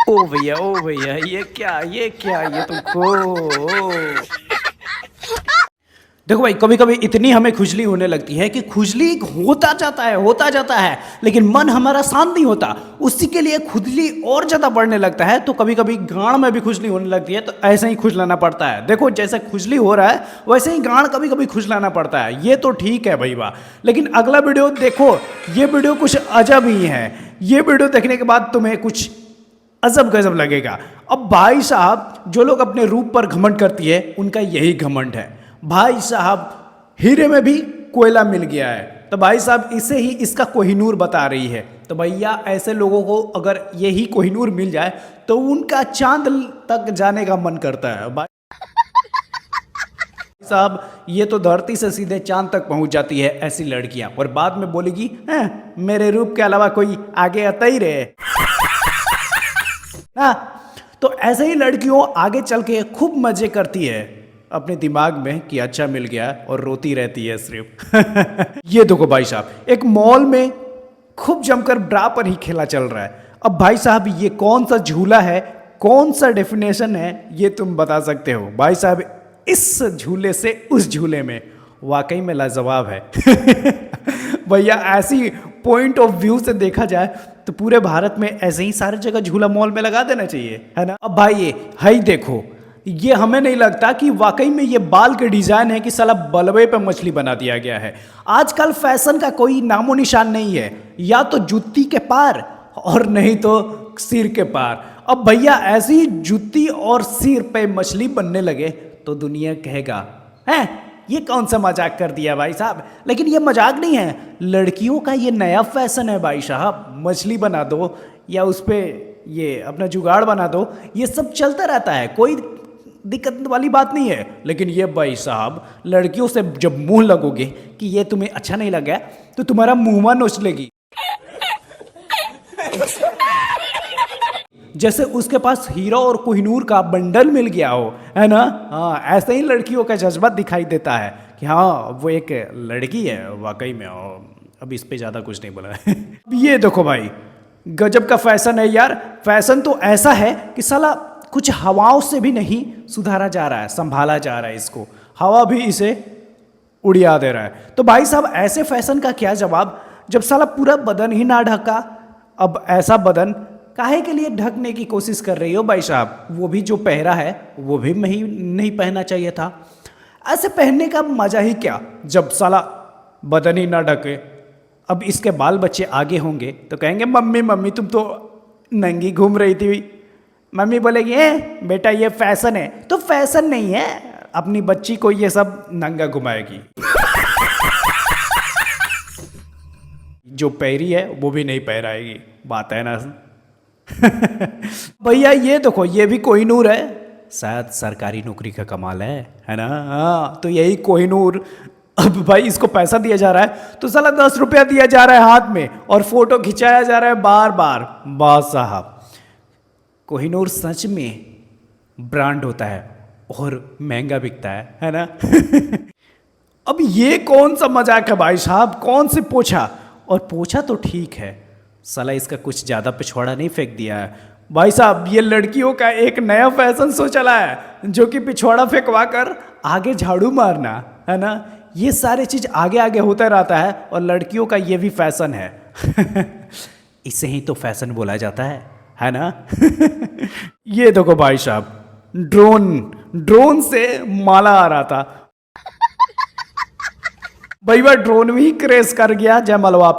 ओ भैया ये तुमको देखो भाई, कभी कभी इतनी हमें खुजली होने लगती है कि खुजली होता जाता है, लेकिन मन हमारा शांत नहीं होता। उसी के लिए खुजली और ज़्यादा बढ़ने लगता है। तो कभी कभी गांड में भी खुजली होने लगती है, तो ऐसे ही खुजलाना पड़ता है। देखो, जैसे खुजली हो रहा है वैसे ही गांड कभी कभी खुजलाना पड़ता है। ये तो ठीक है भाई, वाह। लेकिन अगला वीडियो देखो, ये वीडियो कुछ अजब ही है। ये वीडियो देखने के बाद तुम्हें कुछ अजब गजब लगेगा। अब भाई साहब, जो लोग अपने रूप पर घमंड करती है उनका यही घमंड है। भाई साहब, हीरे में भी कोयला मिल गया है, तो भाई साहब इसे ही इसका कोहिनूर बता रही है। तो भैया, ऐसे लोगों को अगर यही कोहिनूर मिल जाए तो उनका चांद तक जाने का मन करता है। भाई साहब, ये तो धरती से सीधे चांद तक पहुंच जाती है ऐसी लड़कियां, और बाद में बोलेगी मेरे रूप के अलावा कोई आगे आता ही रहे ना। तो ऐसे ही लड़कियों आगे चल के खूब मजे करती है अपने दिमाग में कि अच्छा मिल गया, और रोती रहती है सिर्फ। ये देखो भाई साहब, एक मॉल में खूब जमकर ड्रा पर ही खेला चल रहा है। अब भाई साहब, ये कौन सा झूला है, कौन सा डेफिनेशन है, ये तुम बता सकते हो? भाई साहब, इस झूले से उस झूले में वाकई में लाजवाब है। भैया, ऐसी पॉइंट ऑफ व्यू से देखा जाए तो पूरे भारत में ऐसे ही सारी जगह झूला मॉल में लगा देना चाहिए, है ना। अब भाई, ये है ही देखो, ये हमें नहीं लगता कि वाकई में ये बाल के डिजाइन है कि साला बलवे पे मछली बना दिया गया है। आजकल फैशन का कोई नामो निशान नहीं है, या तो जूती के पार और नहीं तो सिर के पार। अब भैया, ऐसी जूती और सिर पे मछली बनने लगे तो दुनिया कहेगा हैं ये कौन सा मजाक कर दिया भाई साहब। लेकिन ये मजाक नहीं है, लड़कियों का ये नया फैशन है भाई साहब। मछली बना दो या उस पर ये अपना जुगाड़ बना दो, ये सब चलता रहता है, कोई दिक्कत वाली बात नहीं है। लेकिन ये भाई साहब, लड़कियों से जब मुंह लगोगे कि ये तुम्हें अच्छा नहीं लगा तो तुम्हारा मुंह नोच लेगी। जैसे उसके पास हीरा और कोहिनूर का बंडल मिल गया हो, है ना। हाँ, ऐसे ही लड़कियों का जज्बा दिखाई देता है कि हाँ वो एक लड़की है वाकई में। अब इस पे ज़्यादा कुछ नहीं बोला। ये देखो भाई, गजब का फैशन है यार। फैशन तो ऐसा है कि साला कुछ हवाओं से भी नहीं सुधारा जा रहा है, संभाला जा रहा है इसको। हवा भी इसे उड़िया दे रहा है। तो भाई साहब, ऐसे फैशन का क्या जवाब जब साला पूरा बदन ही ना ढका। अब ऐसा बदन काहे के लिए ढकने की कोशिश कर रही हो भाई साहब? वो भी जो पहरा है वो भी नहीं पहनना चाहिए था। ऐसे पहनने का मजा ही क्या जब साला बदन ही ना ढके। अब इसके बाल बच्चे आगे होंगे तो कहेंगे मम्मी मम्मी तुम तो नंगी घूम रही थी। मम्मी बोलेगी बेटा ये फैशन है। तो फैशन नहीं है, अपनी बच्ची को ये सब नंगा घुमाएगी। जो पैरी है वो भी नहीं पहराएगी, बात है ना। भैया, ये देखो, ये भी कोहिनूर है। शायद सरकारी नौकरी का कमाल है ना। हाँ, तो यही कोहिनूर, अब भाई इसको पैसा दिया जा रहा है तो साला 10 रुपया दिया जा रहा है हाथ में, और फोटो खिंचाया जा रहा है बार बार। बात साहब, कोहिनूर सच में ब्रांड होता है और महंगा बिकता है ना। अब ये कौन सा मजाक है भाई साहब? कौन सी पोछा? और पोछा तो ठीक है, साला इसका कुछ ज़्यादा पिछवाड़ा नहीं फेंक दिया है भाई साहब। ये लड़कियों का एक नया फैशन सो चला है, जो कि पिछवाड़ा फेंकवा कर आगे झाड़ू मारना, है ना। ये सारी चीज़ आगे आगे होता रहता है, और लड़कियों का ये भी फैशन है। इसे ही तो फैशन बोला जाता है ना। ये देखो भाई साहब, ड्रोन से माला आ रहा था। भैया, ड्रोन भी क्रैश कर गया जयमलवा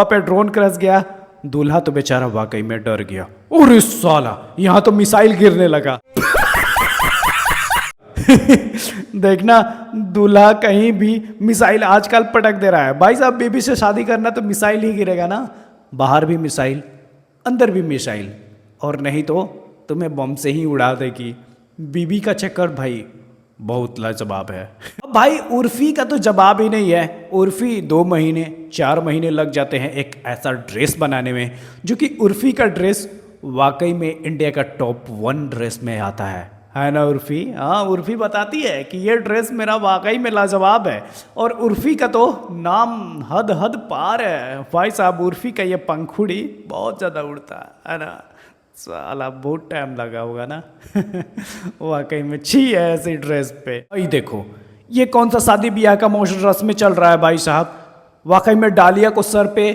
पे ड्रोन क्रैश गया। दूल्हा तो बेचारा वाकई में डर गया। अरे साला, यहाँ तो मिसाइल गिरने लगा। देखना, दूल्हा कहीं भी मिसाइल आजकल पटक दे रहा है। भाई साहब, बीबी से शादी करना तो मिसाइल ही गिरेगा ना। बाहर भी मिसाइल, अंदर भी मिसाइल, और नहीं तो तुम्हें बम से ही उड़ा देगी। बीबी का चक्कर भाई बहुत लाजवाब है। भाई, उर्फी का तो जवाब ही नहीं है। उर्फी 2 महीने 4 महीने लग जाते हैं एक ऐसा ड्रेस बनाने में, जो कि उर्फी का ड्रेस वाकई में इंडिया का टॉप 1 ड्रेस में आता है ना उर्फी। हाँ, उर्फी बताती है कि ये ड्रेस मेरा वाकई में लाजवाब है, और उर्फी का तो नाम हद पार है भाई साहब। उर्फी का ये पंखुड़ी बहुत ज़्यादा उड़ता है ना। साला बहुत टाइम लगा होगा ना। वाकई में छी है ऐसी ड्रेस पे। भाई देखो ये कौन सा शादी ब्याह का मौसम रस्म चल रहा है भाई साहब। वाकई में डालिया को सर पे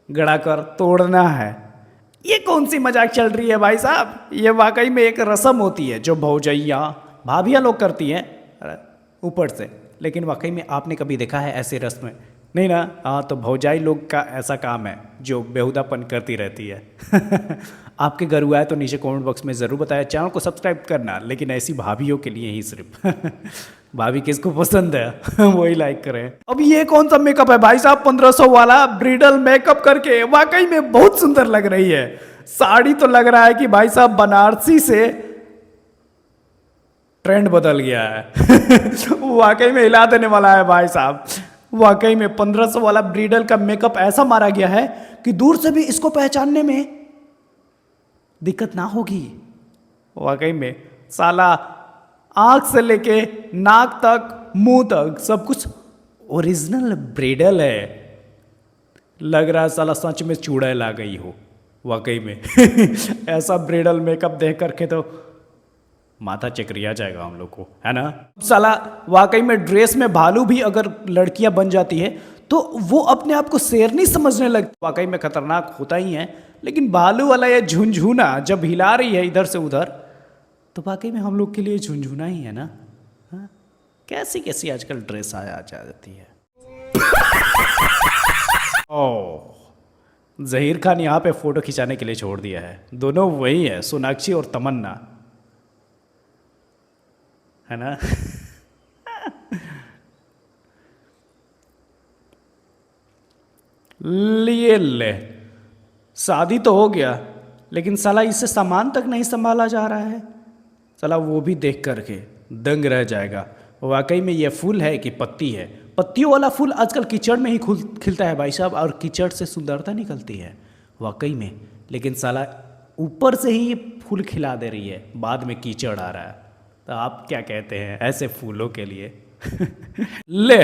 गड़ा कर तोड़ना है। ये कौन सी मजाक चल रही है भाई साहब। ये वाकई में एक रस्म होती है जो भौजैया भाभियाँ लोग करती हैं ऊपर से। लेकिन वाकई में आपने कभी देखा है ऐसे रस्म? नहीं ना। हाँ तो भौजाई लोग का ऐसा काम है जो बेहुदापन करती रहती है। आपके घर हुआ है तो नीचे कमेंट बॉक्स में ज़रूर बताया। चैनल को सब्सक्राइब करना, लेकिन ऐसी भाभीियों के लिए ही सिर्फ। भाभी किसको पसंद है वही लाइक करें। अब ये कौन सा मेकअप है भाई साहब? 1500 वाला ब्राइडल मेकअप करके वाकई में बहुत सुंदर लग रही है। साड़ी तो लग रहा है कि भाई साहब बनारसी से ट्रेंड बदल गया है। वाकई में हिला देने वाला है भाई साहब। वाकई में 1500 वाला ब्राइडल का मेकअप ऐसा मारा गया है कि दूर से भी इसको पहचानने में दिक्कत ना होगी। वाकई में साला आंख से लेके नाक तक मुंह तक सब कुछ ओरिजिनल ब्राइडल है। लग रहा है साला सच में चूड़ैल आ गई हो। वाकई में ऐसा ब्राइडल मेकअप देख करके तो माथा चकरिया जाएगा हम लोग को, है ना। साला वाकई में ड्रेस में भालू भी अगर लड़कियां बन जाती है तो वो अपने आप को शेरनी समझने लगती। वाकई में खतरनाक होता ही है। लेकिन भालू वाला ये झुनझुना जब हिला रही है इधर से उधर तो वाकई में हम लोग के लिए झुनझुना ही है ना। हाँ? कैसी कैसी आजकल ड्रेस आ जाती है। ओह जहीर खान यहाँ पे फोटो खिंचाने के लिए छोड़ दिया है। दोनों वही है, सोनाक्षी और तमन्ना, है ना। लिए ले शादी तो हो गया लेकिन साला इससे सामान तक नहीं संभाला जा रहा है। साला वो भी देख करके दंग रह जाएगा। वाकई में ये फूल है कि पत्ती है? पत्तियों वाला फूल आजकल कीचड़ में ही खिलता है भाई साहब, और कीचड़ से सुंदरता निकलती है वाकई में। लेकिन साला ऊपर से ही फूल खिला दे रही है, बाद में कीचड़ आ रहा है। तो आप क्या कहते हैं ऐसे फूलों के लिए? ले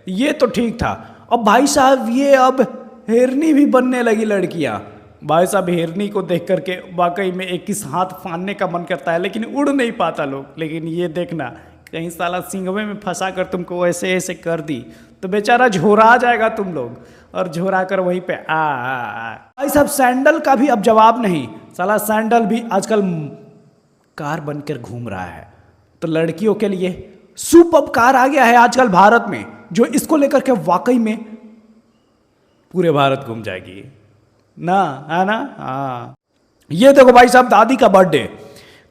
ये तो ठीक था। अब भाई साहब ये अब हिरनी भी बनने लगी लड़कियां। भाई साहब हिरनी को देख करके वाकई में एक किस हाथ फाड़ने का मन करता है, लेकिन उड़ नहीं पाता लोग। लेकिन ये देखना कहीं साला सिंघवे में फंसा कर तुमको ऐसे ऐसे कर दी तो बेचारा झोरा जाएगा तुम लोग, और झोरा कर वहीं पे भाई साहब सैंडल का भी अब जवाब नहीं। साला सैंडल भी आजकल कार बनकर घूम रहा है। तो लड़कियों के लिए सुपर कार आ गया है आजकल भारत में, जो इसको लेकर के वाकई में पूरे भारत घूम जाएगी ना, है ना। हाँ ये देखो भाई साहब दादी का बर्थडे।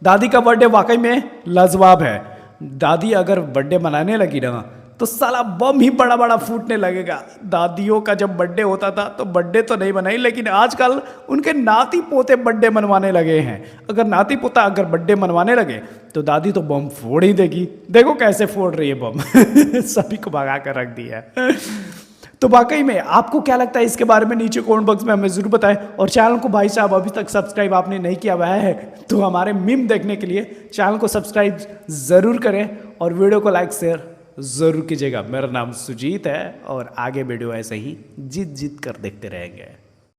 दादी का बर्थडे वाकई में लाजवाब है। दादी अगर बर्थडे मनाने लगी ना तो साला बम ही बड़ा बड़ा फूटने लगेगा। दादियों का जब बर्थडे होता था तो बर्थडे तो नहीं बनाई, लेकिन आजकल उनके नाती पोते बर्थडे मनवाने लगे हैं। अगर नाती पोता अगर बर्थडे मनवाने लगे तो दादी तो बम फोड़ ही देगी। देखो कैसे फोड़ रही है बम। सभी को भगा कर रख दिया। तो वाकई में आपको क्या लगता है इसके बारे में नीचे कमेंट बॉक्स में हमें जरूर बताएं। और चैनल को भाई साहब अभी तक सब्सक्राइब आपने नहीं किया हुआ है तो हमारे मीम देखने के लिए चैनल को सब्सक्राइब ज़रूर करें और वीडियो को लाइक शेयर ज़रूर कीजिएगा। मेरा नाम सुजीत है और आगे वीडियो ऐसे ही जीत जीत कर देखते रहेंगे।